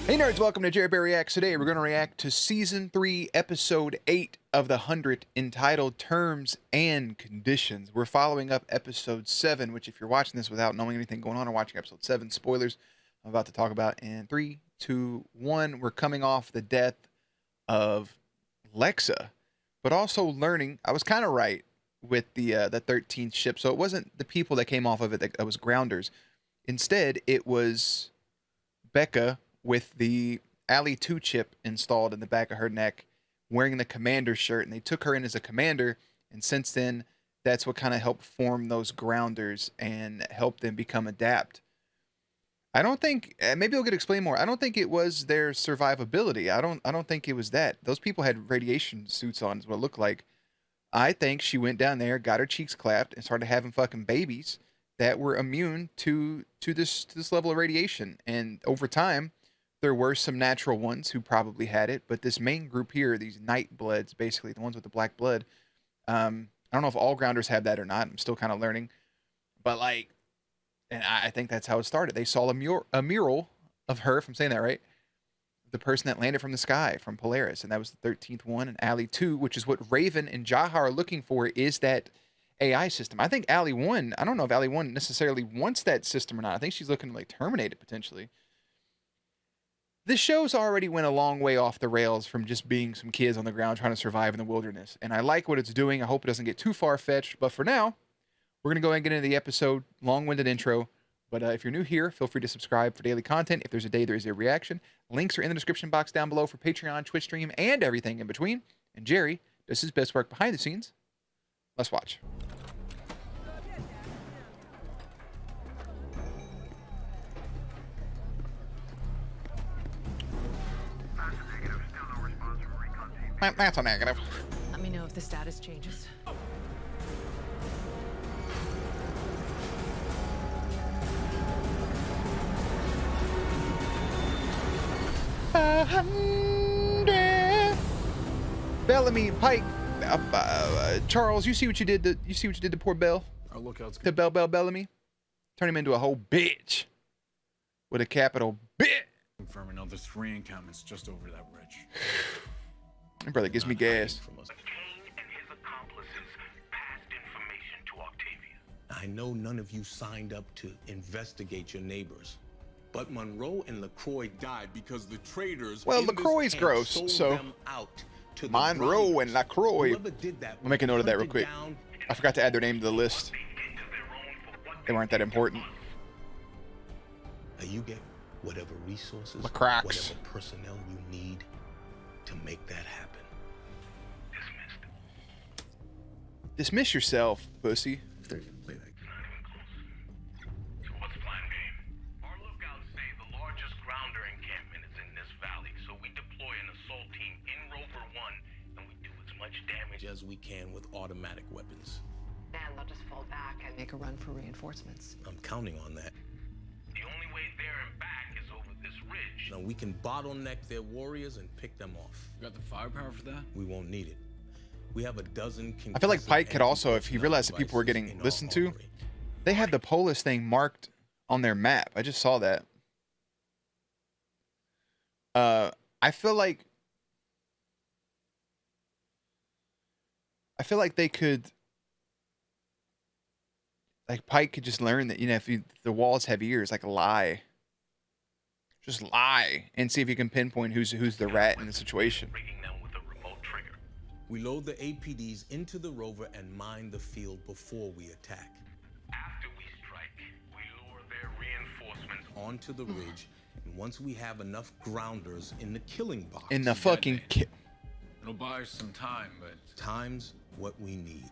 Hey nerds, welcome to Jerry Bear Reacts. Today we're going to react to Season 3, Episode 8 of The 100, entitled Terms and Conditions. We're following up Episode 7, which if you're watching this without knowing anything going on or watching Episode 7, spoilers, I'm about to talk about in 3, 2, 1. We're coming off the death of Lexa, but also learning, I was kind of right with the 13th ship, so it wasn't the people that came off of it that was grounders. Instead, it was Becca with the Alley 2 chip installed in the back of her neck, wearing the commander shirt, and they took her in as a commander, and since then, that's what kind of helped form those grounders and help them become adapt. I don't think, maybe I'll get explain more. I don't think it was their survivability. I don't think it was that. Those people had radiation suits on, is what it looked like. I think she went down there, got her cheeks clapped, and started having fucking babies that were immune to this level of radiation. And over time, there were some natural ones who probably had it, but this main group here, these night bloods, basically the ones with the black blood, I don't know if all grounders have that or not. I'm still kind of learning, but like, and I think that's how it started. They saw a mural of her, if I'm saying that right, the person that landed from the sky from Polaris, and that was the 13th one. And Alley 2, which is what Raven and Jaha are looking for, is that AI system. I think Alley 1, I don't know if Alley 1 necessarily wants that system or not. I think she's looking to like terminate it potentially. This show's already went a long way off the rails from just being some kids on the ground trying to survive in the wilderness. And I like what it's doing. I hope it doesn't get too far-fetched. But for now, we're going to go ahead and get into the episode. Long-winded intro. But if you're new here, feel free to subscribe for daily content. If there's a day, there is a reaction. Links are in the description box down below for Patreon, Twitch stream, and everything in between. And Jerry does his best work behind the scenes. Let's watch. That's a negative. Let me know if the status changes. Bellamy, Pike, Charles, you see what you did to poor Bell? Our lookout's To Bellamy? Turn him into a whole bitch. With a capital bitch. confirm another 3 encampments just over that bridge. My brother gives me gas. Kane and his accomplices passed information to Octavia. I know none of you signed up to investigate your neighbors, but Monroe and LaCroix died because the traders. Well, in this LaCroix's camp gross, sold so them out to the Monroe and Browns. LaCroix. Whoever did that I'll make a note of that real hunted quick. down. I forgot to add their name to the list. They weren't that important. Now you get whatever resources, LaCroix. whatever personnel you need to make that happen. Dismiss yourself, pussy. They're gonna play that. Not even close. So what's plan B? Our lookouts say the largest grounder encampment is in this valley, so we deploy an assault team in Rover 1 and we do as much damage As we can with automatic weapons. And they'll just fall back and make a run for reinforcements. I'm counting on that. The only way there and back is over this ridge. Now we can bottleneck their warriors and pick them off. You got the firepower for that? We won't need it. We have a dozen. I feel like Pike could also, if he realized that people were getting listened to, they have the Polis thing marked on their map. I just saw that. I feel like they could, like Pike could just learn that, you know, if the walls have ears, like lie. Just lie and see if you can pinpoint who's the rat in the situation. Rigging them with a remote trigger. We load the APDs into the rover and mine the field before we attack. After we strike, we lure their reinforcements Onto the ridge, and once we have enough grounders in the killing box, In the fucking It'll buy us some time, but time's what we need.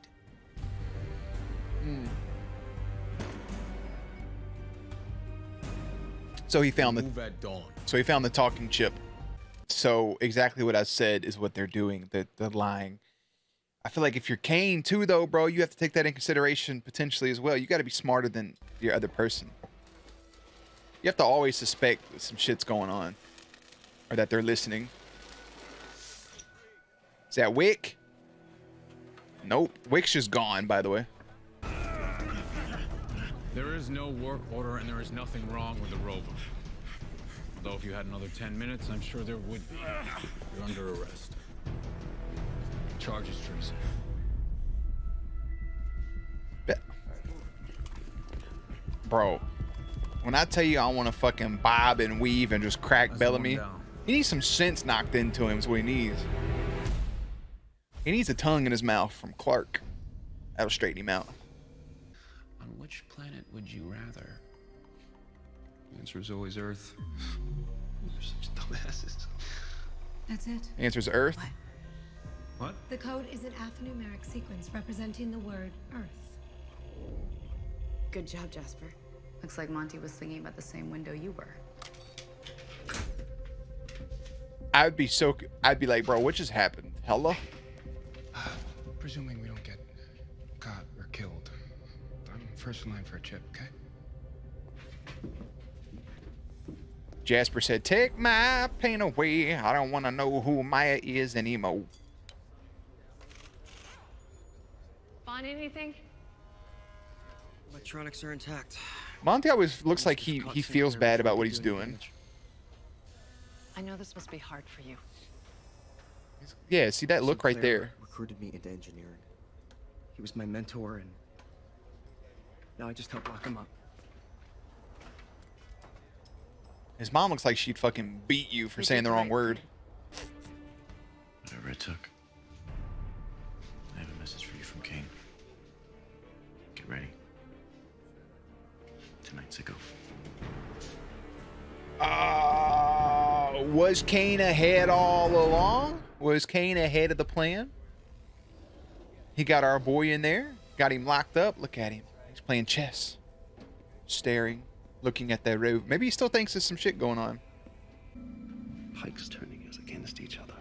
So he found Move at dawn. the talking chip. So exactly what I said is what they're doing. The lying. I feel like if you're Kane too, though, bro, you have to take that in consideration potentially as well. You got to be smarter than your other person. You have to always suspect that some shit's going on, or that they're listening. Is that Wick? Nope. Wick's just gone, by the way. there is no work order and there is nothing wrong with the rover. Although if you had another 10 minutes, I'm sure there would be. You're under arrest. Charge is treason. Bro, when I tell you I want to fucking bob and weave and just crack Bellamy, he needs some sense knocked into him is what he needs. He needs a tongue in his mouth from Clark. That'll straighten him out. On which planet would you rather? The answer is always Earth. You're such dumbasses. That's it. The answer is Earth. What? The code is an alphanumeric sequence representing the word Earth. Good job, Jasper. Looks like Monty was thinking about the same window you were. I'd be like, bro, what just happened? Hello? Presuming we don't get caught or killed, I'm first in line for a chip, okay? Jasper said, take my pain away. I don't want to know who Maya is anymore. Find anything? Electronics are intact. Monty always looks like he feels bad about what he's doing. I know this must be hard for you. Yeah, see that look right Sinclair there. recruited me into engineering. He was my mentor, and now I just help lock him up. His mom looks like she'd fucking beat you for saying the wrong word. Whatever it took. I have a message for you from Kane. Get ready. Tonight's a go. Was Kane ahead all along? Was Kane ahead of the plan? He got our boy in there, got him locked up. Look at him. He's playing chess. Staring, looking at that road. Maybe he still thinks there's some shit going on. Pike's turning us against each other.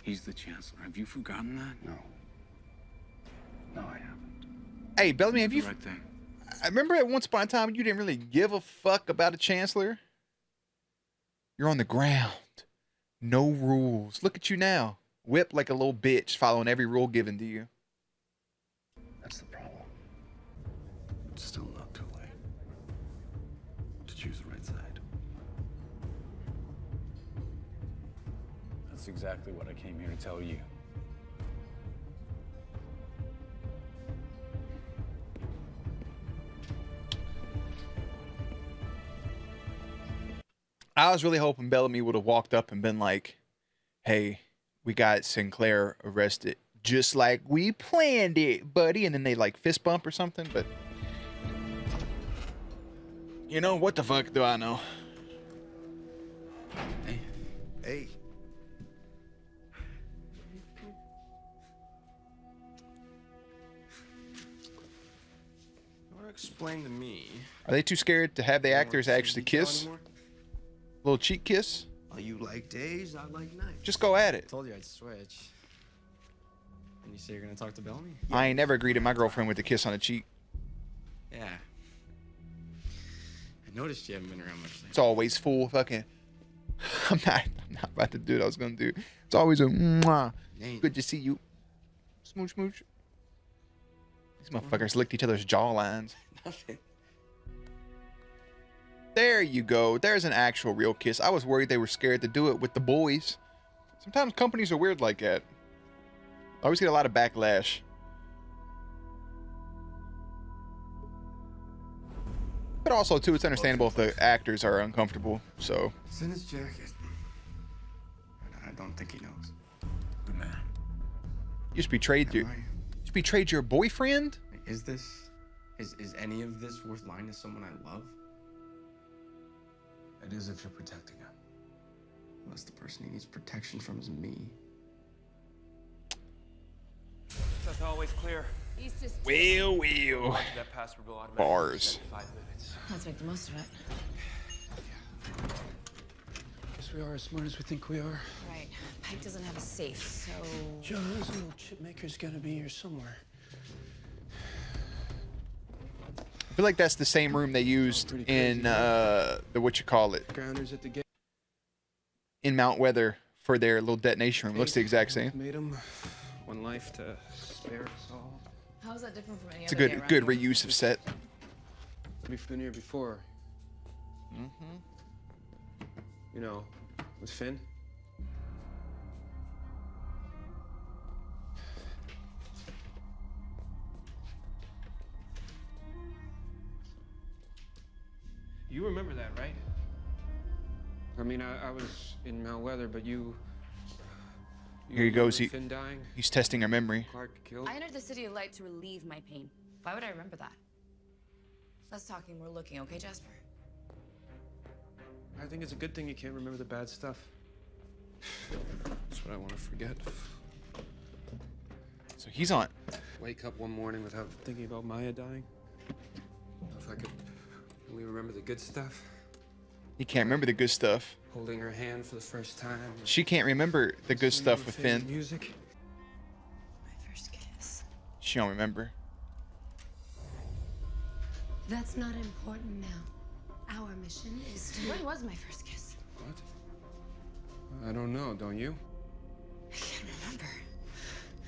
He's the chancellor. Have you forgotten that? No. No, I haven't. Hey, Bellamy, have The you... right thing. I remember at once upon a time you didn't really give a fuck about a chancellor. You're on the ground. No rules. Look at you now. Whipped like a little bitch, following every rule given to you. That's the problem. It's still not too late to choose the right side. That's exactly what I came here to tell you. I was really hoping Bellamy would have walked up and been like, hey, we got Sinclair arrested just like we planned it, buddy. And then they like fist bump or something. But, you know, what the fuck do I know? Hey. Hey. You want to explain to me? Are they too scared to have the actors actually kiss? Anymore? Little cheek kiss? Oh, you like days, I like nights. Just go at it. Told you I'd switch. And you say you're gonna talk to Bellamy? I ain't never greeted my girlfriend with a kiss on the cheek. Yeah. I noticed you haven't been around much lately. It's always full fucking. I'm not about to do what I was gonna do. It's always a mwah. Good to see you. Smooch smooch. These motherfuckers licked each other's jawlines. Nothing. There you go. There's an actual real kiss. I was worried they were scared to do it with the boys. Sometimes companies are weird like that. I always get a lot of backlash. But also, too, it's understandable if the actors are uncomfortable. So, It's in his jacket. I don't think he knows. Good man. you just betrayed your, you betrayed your boyfriend? Is any of this worth lying to someone I love? It is if you're protecting him. Unless the person he needs protection from is me. That's always clear. Well. That password will automatically Bars. reset in 5 minutes. Let's make the most of it. Guess we are as smart as we think we are. Right. Pike doesn't have a safe, so... Joe's little chip maker's gotta be here somewhere. I feel like that's the same room they used in the Grounders at the gate. in Mount Weather for their little detonation room. Looks the exact same. Made 'em. One life to spare us all. How is that different from any It's a other day good around here? reuse of set. We've been here before. You know, with Finn. You remember that, right? I mean, I was in Mount Weather, but you Here he goes. Finn dying? He's testing her memory. Clark killed? I entered the City of Light to relieve my pain. Why would I remember that? Less talking, more looking, okay, Jasper? I think it's a good thing you can't remember the bad stuff. That's what I want to forget. So he's on. Wake up one morning without thinking about Maya dying. If I could only remember the good stuff. He can't remember the good stuff. Holding her hand for the first time. She can't remember the good stuff with Finn. Music. My first kiss. She don't remember. That's not important now. Our mission is to... When was my first kiss? What? I don't know, don't you? I can't remember.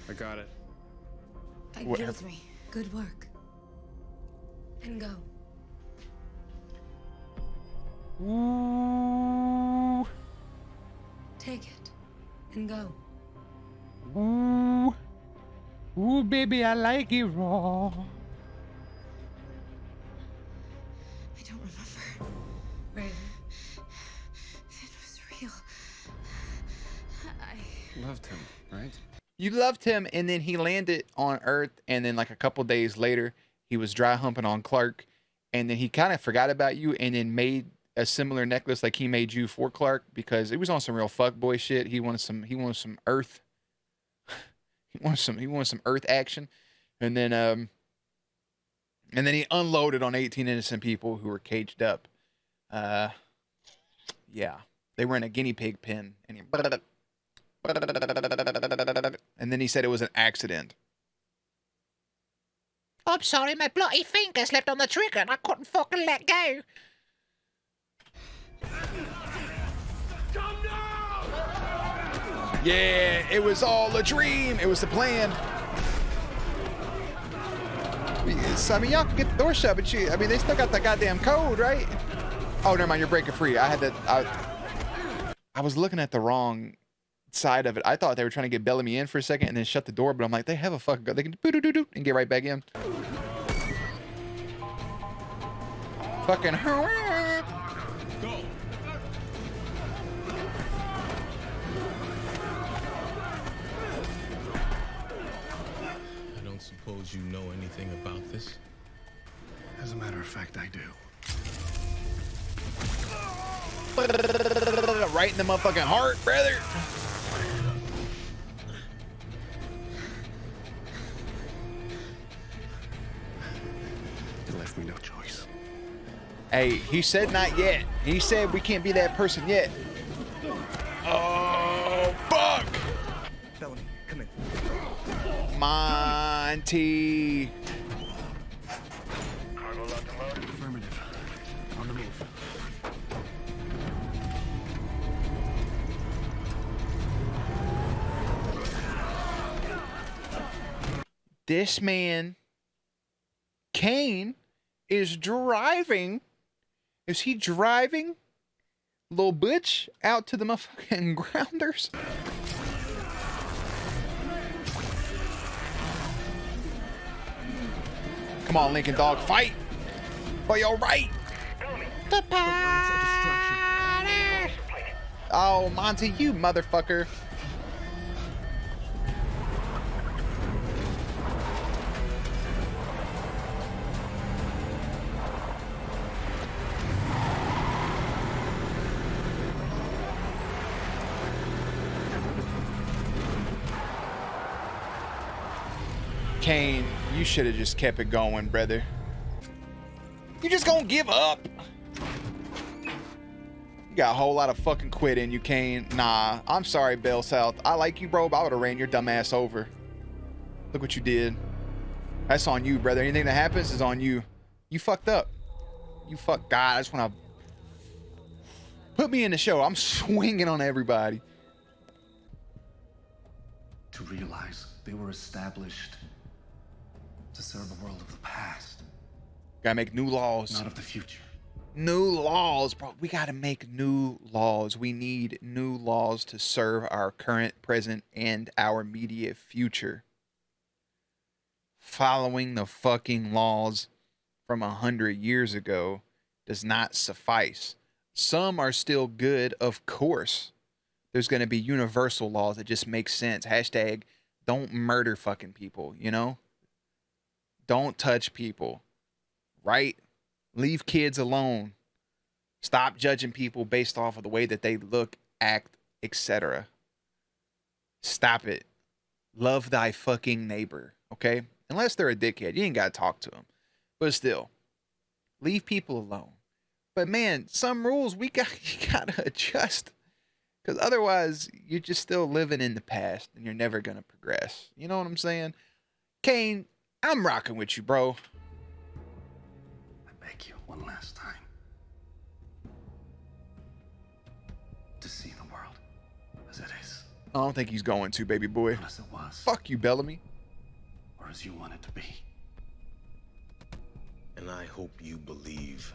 I got it. Give it to me. Good work. And go. Ooh. Take it. And go. Ooh. Ooh, baby, I like it raw. I don't remember. Raven. It was real. I Loved him, right? You loved him, and then he landed on Earth, and then like a couple days later, he was dry humping on Clark, and then he kind of forgot about you, and then made a similar necklace like he made you for Clark because it was on some real fuckboy shit. He wanted some Earth. he wanted some Earth action, and then he unloaded on 18 innocent people who were caged up. Yeah, they were in a guinea pig pen, and then he said it was an accident. I'm sorry, my bloody finger slipped on the trigger and I couldn't fucking let go. Yeah, it was all a dream. It was the plan. I mean, y'all can get the door shut, but they still got the goddamn code, right? Oh, never mind. You're breaking free. I was looking at the wrong side of it. I thought they were trying to get Bellamy in for a second and then shut the door, but I'm like, they have a fucking they can do and get right back in. Fucking Go. I don't suppose you know anything about this? As a matter of fact, I do. Right in the motherfucking heart, brother. You left me no choice. Hey, he said not yet. He said we can't be that person yet. Oh, fuck. Bellamy, come in. Monty. Affirmative. On the move. This man, Kane, is driving. Is he driving little butch out to the motherfucking grounders? Come on, Lincoln Dog, fight for your right. The party! Oh, Monty, you motherfucker. Kane, you should have just kept it going, brother. You just gonna give up? You got a whole lot of fucking quit in you, Kane. Nah, I'm sorry, Bell South. I like you, bro, but I would have ran your dumb ass over. Look what you did. That's on you, brother. Anything that happens is on you. You fucked up. You fucked. God, I just want to put me in the show. I'm swinging on everybody. To realize they were established to serve a world of the past. Gotta make new laws. Not of the future. New laws, bro. We got to make new laws. We need new laws to serve our current, present, and our immediate future. Following the fucking laws from 100 years ago does not suffice. Some are still good, of course. There's going to be universal laws that just make sense. Hashtag don't murder fucking people, you know? Don't touch people, right? Leave kids alone. Stop judging people based off of the way that they look, act, etc. Stop it. Love thy fucking neighbor, okay? Unless they're a dickhead. You ain't got to talk to them. But still, leave people alone. But man, some rules you gotta adjust. Because otherwise, you're just still living in the past and you're never going to progress. You know what I'm saying? Kane, I'm rocking with you, bro. I beg you one last time. To see the world as it is. I don't think he's going to, baby boy. Not as it was. Fuck you, Bellamy. Or as you want it to be. And I hope you believe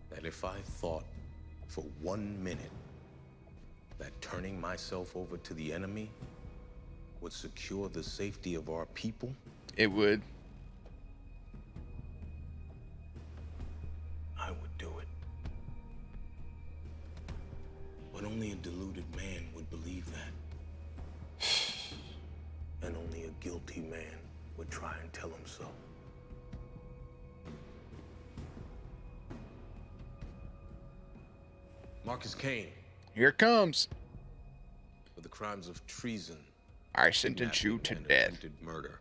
that if I thought for 1 minute that turning myself over to the enemy would secure the safety of our people, it would. I would do it. But only a deluded man would believe that. And only a guilty man would try and tell him so. Marcus Kane. Here it comes. For the crimes of treason, I sentence you to and death. attempted murder,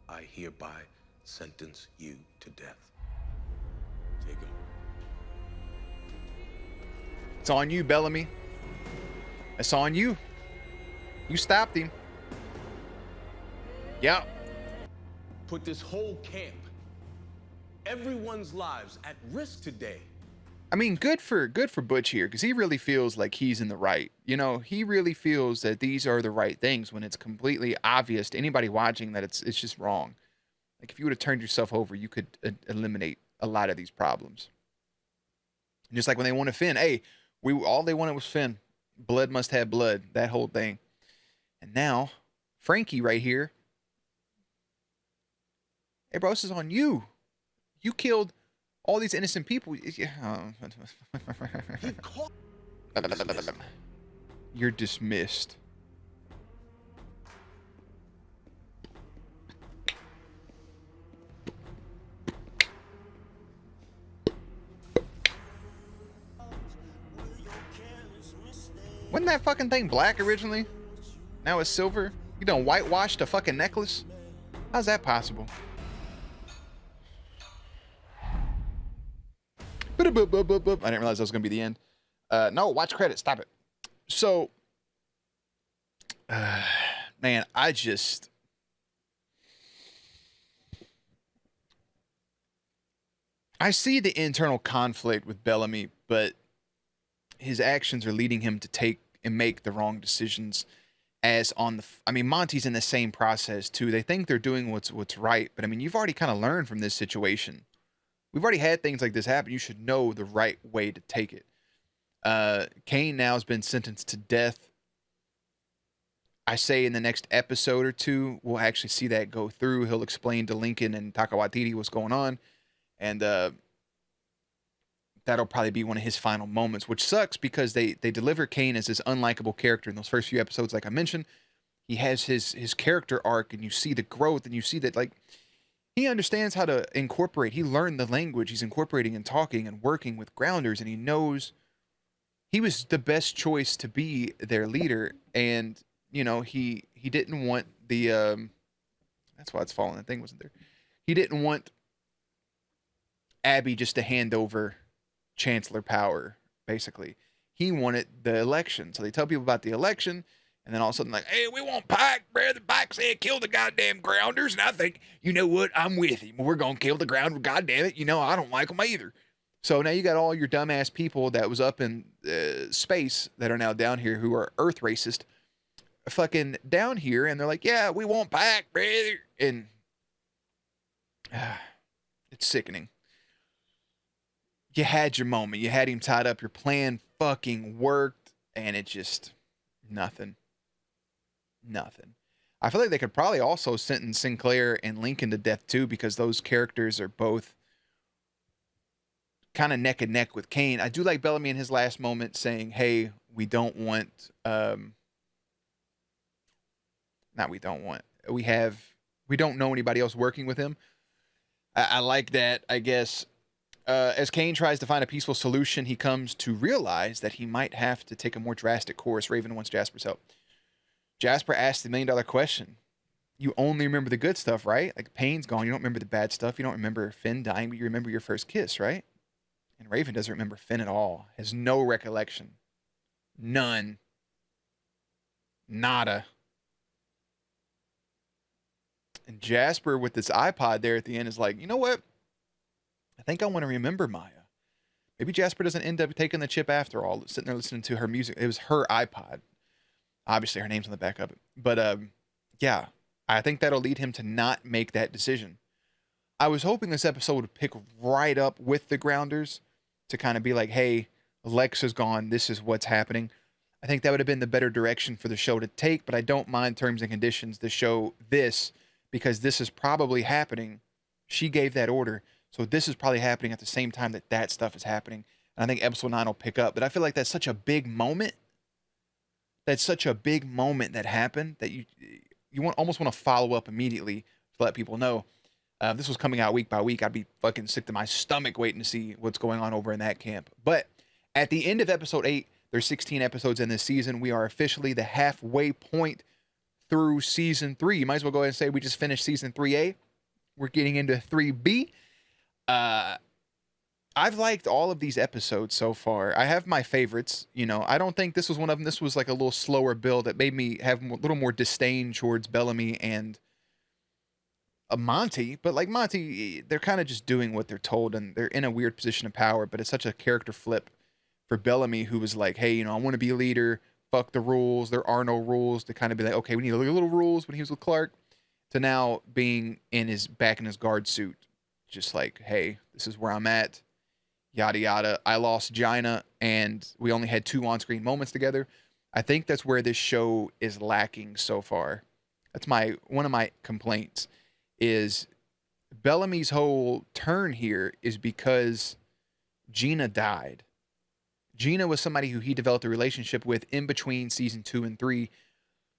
I hereby sentence you to death. Take him. It's on you, Bellamy. It's on you. You stopped him. Yep. Put this whole camp, everyone's lives at risk today. I mean, good for Butch here, because he really feels like he's in the right. You know, he really feels that these are the right things when it's completely obvious to anybody watching that it's just wrong. Like, if you would have turned yourself over, you could eliminate a lot of these problems. Just like when they wanted Finn, hey, all they wanted was Finn. Blood must have blood, that whole thing. And now, Frankie right here. Hey, bro, this is on you. You killed all these innocent people. You're dismissed. Wasn't that fucking thing black originally? Now it's silver? You done whitewashed a fucking necklace? How's that possible? I didn't realize that was going to be the end. No, watch credits. Stop it. So, man, I see the internal conflict with Bellamy, but his actions are leading him to take and make the wrong decisions. I mean, Monty's in the same process too. They think they're doing what's right, but I mean, you've already kind of learned from this situation. We've already had things like this happen. You should know the right way to take it. Kane now has been sentenced to death. I say in the next episode or two, we'll actually see that go through. He'll explain to Lincoln and Taika Waititi what's going on. And that'll probably be one of his final moments, which sucks because they deliver Kane as this unlikable character in those first few episodes. Like I mentioned, he has his character arc, and you see the growth, and you see that, like, he understands how to incorporate. He learned the language. He's incorporating and talking and working with grounders, and he knows he was the best choice to be their leader. And, you know, he didn't want the, that's why it's falling. The thing wasn't there. He didn't want Abby just to hand over chancellor power, basically. He wanted the election. So they tell people about the election, and then all of a sudden, like, hey, we want Pike, brother. Pike said kill the goddamn grounders. And I think, you know what? I'm with him. We're going to kill the grounders. God damn it. You know, I don't like them either. So now you got all your dumbass people that was up in space that are now down here who are Earth racist fucking down here. And they're like, yeah, we want Pike, brother. And it's sickening. you had your moment. You had him tied up. Your plan fucking worked, and it just nothing. I feel like they could probably also sentence Sinclair and Lincoln to death too, because those characters are both kind of neck and neck with Kane. I do like Bellamy in his last moment saying, "Hey, we don't want, we don't know anybody else working with him." I like that. I guess as Kane tries to find a peaceful solution, he comes to realize that he might have to take a more drastic course. Raven wants Jasper's help. Jasper asks the $1 million question. You only remember the good stuff, right? Like, Payne's gone. You don't remember the bad stuff. You don't remember Finn dying, but you remember your first kiss, right? And Raven doesn't remember Finn at all. Has no recollection. None. Nada. And Jasper, with this iPod there at the end, is like, you know what? I think I want to remember Maya. Maybe Jasper doesn't end up taking the chip after all, sitting there listening to her music. It was her iPod. Obviously, her name's on the back of it. But, yeah, I think that'll lead him to not make that decision. I was hoping this episode would pick right up with the Grounders to kind of be like, hey, Lex is gone. This is what's happening. I think that would have been the better direction for the show to take, but I don't mind terms and conditions to show this because this is probably happening. She gave that order. So this is probably happening at the same time that that stuff is happening. And I think episode 9 will pick up. But I feel like that's such a big moment. That's such a big moment that happened that you almost want to follow up immediately to let people know. If this was coming out week by week, I'd be fucking sick to my stomach waiting to see what's going on over in that camp. But at the end of episode 8, there's 16 episodes in this season. We are officially the halfway point through season 3. You might as well go ahead and say we just finished season 3A. We're getting into 3B. I've liked all of these episodes so far. I have my favorites. You know, I don't think this was one of them. This was like a little slower build that made me have a little more disdain towards Bellamy and Monty. But like Monty, they're kind of just doing what they're told, and they're in a weird position of power. But it's such a character flip for Bellamy, who was like, hey, you know, I want to be a leader. Fuck the rules. There are no rules. To kind of be like, okay, we need a little rules when he was with Clark. To now being back in his guard suit. Just like, hey, this is where I'm at. Yada, yada. I lost Gina, and we only had 2 on-screen moments together. I think that's where this show is lacking so far. That's one of my complaints is Bellamy's whole turn here is because Gina died. Gina was somebody who he developed a relationship with in between season 2 and 3.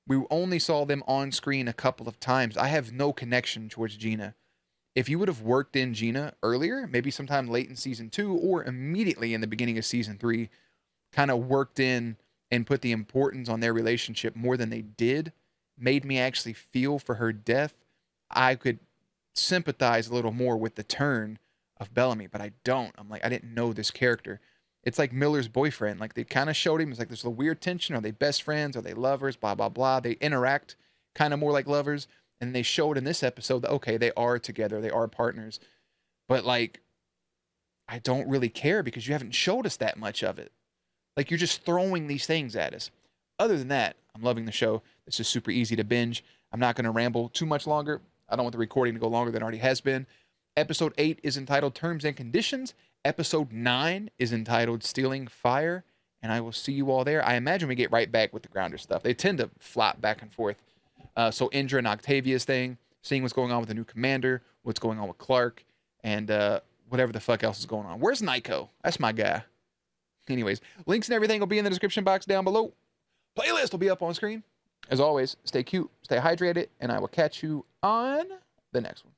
We only saw them on screen a couple of times. I have no connection towards Gina. If you would have worked in Gina earlier, maybe sometime late in season 2 or immediately in the beginning of season 3, kind of worked in and put the importance on their relationship more than they did, made me actually feel for her death, I could sympathize a little more with the turn of Bellamy, but I don't. I'm like, I didn't know this character. It's like Miller's boyfriend. Like, they kind of showed him, it's like there's a weird tension. Are they best friends? Are they lovers? Blah, blah, blah. They interact kind of more like lovers. And they showed in this episode that, okay, they are together. They are partners. But, like, I don't really care because you haven't showed us that much of it. Like, you're just throwing these things at us. Other than that, I'm loving the show. This is super easy to binge. I'm not going to ramble too much longer. I don't want the recording to go longer than it already has been. Episode 8 is entitled Terms and Conditions. Episode 9 is entitled Stealing Fire. And I will see you all there. I imagine we get right back with the Grounder stuff. They tend to flop back and forth. So Indra and Octavia's thing, seeing what's going on with the new commander, what's going on with Clark, and whatever the fuck else is going on. Where's Nyko? That's my guy. Anyways, links and everything will be in the description box down below. Playlist will be up on screen. As always, stay cute, stay hydrated, and I will catch you on the next one.